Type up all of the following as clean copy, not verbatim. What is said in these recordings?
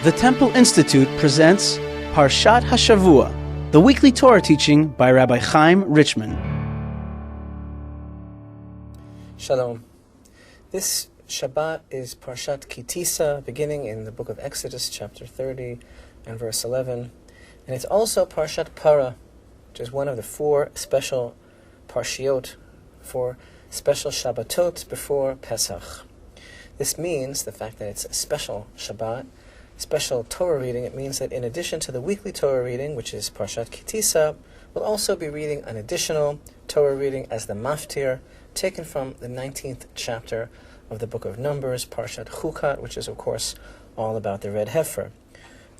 The Temple Institute presents Parashat Hashavua, the weekly Torah teaching by Rabbi Chaim Richman. Shalom. This Shabbat is Parashat Ki Tisa, beginning in the book of Exodus, chapter 30 and verse 11. And it's also Parashat Para, which is one of the four special parshiot, four special Shabbatot before Pesach. This means, the fact that it's a special Shabbat, special Torah reading, it means that in addition to the weekly Torah reading, which is Parashat Ki Tisa, we'll also be reading an additional Torah reading as the Maftir, taken from the 19th chapter of the book of Numbers, Parashat Chukat, which is, of course, all about the red heifer.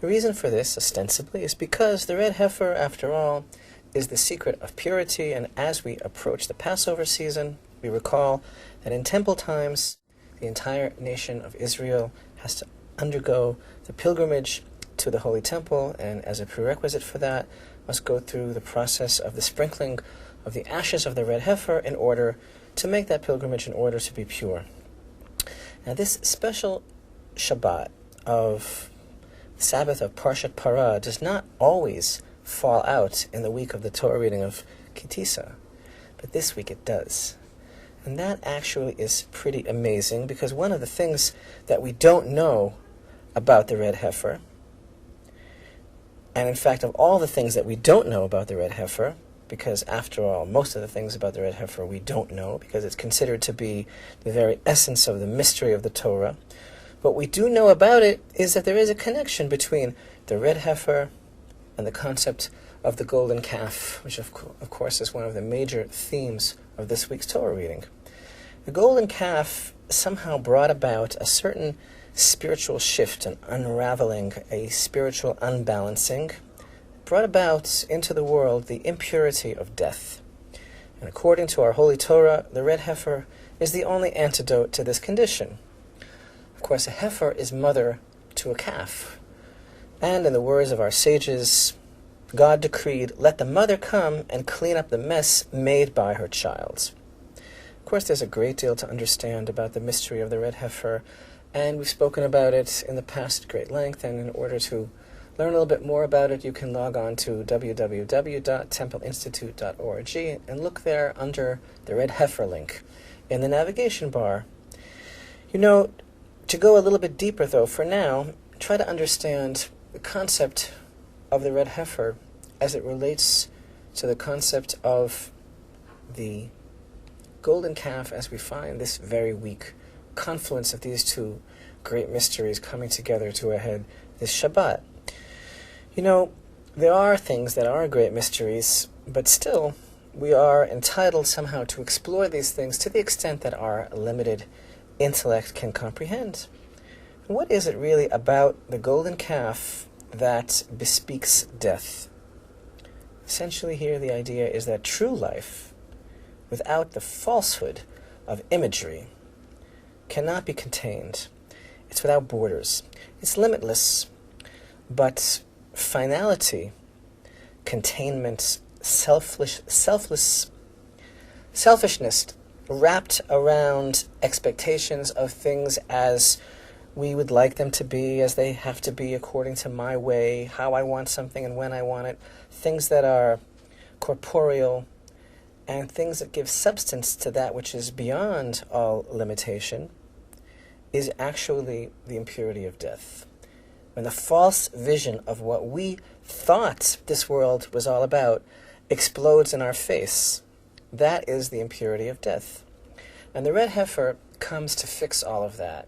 The reason for this, ostensibly, is because the red heifer, after all, is the secret of purity, and as we approach the Passover season, we recall that in temple times, the entire nation of Israel has to undergo the pilgrimage to the Holy Temple, and as a prerequisite for that, must go through the process of the sprinkling of the ashes of the red heifer in order to make that pilgrimage in order to be pure. Now this special Shabbat of the Sabbath of Parashat Para does not always fall out in the week of the Torah reading of Ki Tisa, but this week it does. And that actually is pretty amazing, because one of the things that we don't know about the red heifer, and in fact of all the things that we don't know about the red heifer, because after all, most of the things about the red heifer we don't know, because it's considered to be the very essence of the mystery of the Torah, what we do know about it is that there is a connection between the red heifer and the concept of the golden calf, which of course is one of the major themes of this week's Torah reading. The golden calf somehow brought about a certain spiritual shift, an unraveling, a spiritual unbalancing, brought about into the world the impurity of death. And according to our Holy Torah, the red heifer is the only antidote to this condition. Of course, a heifer is mother to a calf. And in the words of our sages, God decreed, "Let the mother come and clean up the mess made by her child." Of course, there's a great deal to understand about the mystery of the red heifer, and we've spoken about it in the past at great length, and in order to learn a little bit more about it, you can log on to www.templeinstitute.org and look there under the red heifer link in the navigation bar. You know, to go a little bit deeper though, for now, try to understand the concept of the red heifer as it relates to the concept of the golden calf as we find this very week. Confluence of these two great mysteries coming together to a head this Shabbat. You know, there are things that are great mysteries, but still we are entitled somehow to explore these things to the extent that our limited intellect can comprehend. What is it really about the golden calf that bespeaks death? Essentially here the idea is that true life, without the falsehood of imagery, cannot be contained. It's without borders. It's limitless, but finality, containment, selfishness wrapped around expectations of things as we would like them to be, as they have to be according to my way, how I want something and when I want it, things that are corporeal, and things that give substance to that which is beyond all limitation, is actually the impurity of death. When the false vision of what we thought this world was all about explodes in our face, that is the impurity of death. And the red heifer comes to fix all of that.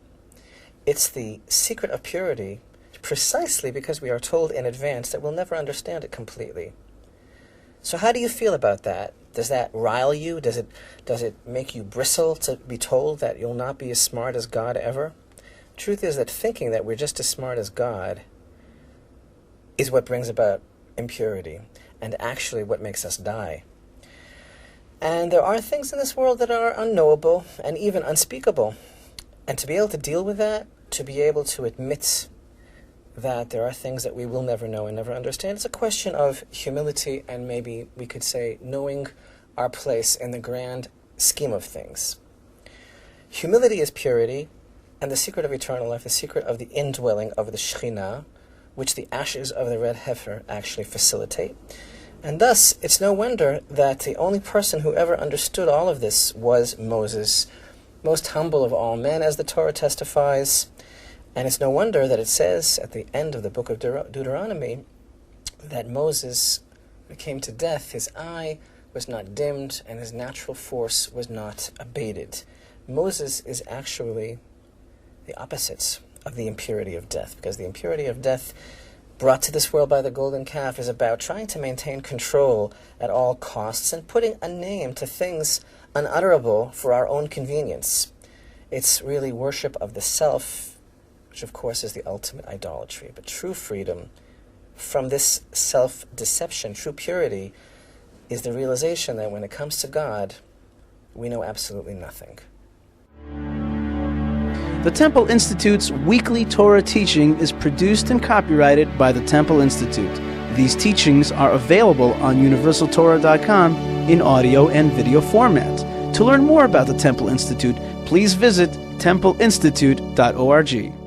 It's the secret of purity precisely because we are told in advance that we'll never understand it completely. So how do you feel about that? Does that rile you? Does it make you bristle to be told that you'll not be as smart as God ever? Truth is that thinking that we're just as smart as God is what brings about impurity, and actually what makes us die. And there are things in this world that are unknowable and even unspeakable. And to be able to deal with that, to be able to admit that there are things that we will never know and never understand, it's a question of humility and maybe we could say knowing our place in the grand scheme of things. Humility is purity, and the secret of eternal life, the secret of the indwelling of the Shekhinah, which the ashes of the red heifer actually facilitate. And thus, it's no wonder that the only person who ever understood all of this was Moses, most humble of all men, as the Torah testifies. And it's no wonder that it says at the end of the book of Deuteronomy that Moses came to death, his eye was not dimmed and his natural force was not abated. Moses is actually the opposite of the impurity of death, because the impurity of death brought to this world by the golden calf is about trying to maintain control at all costs and putting a name to things unutterable for our own convenience. It's really worship of the self, which of course is the ultimate idolatry. But true freedom from this self-deception, true purity, is the realization that when it comes to God, we know absolutely nothing. The Temple Institute's weekly Torah teaching is produced and copyrighted by the Temple Institute. These teachings are available on universaltorah.com in audio and video format. To learn more about the Temple Institute, please visit templeinstitute.org.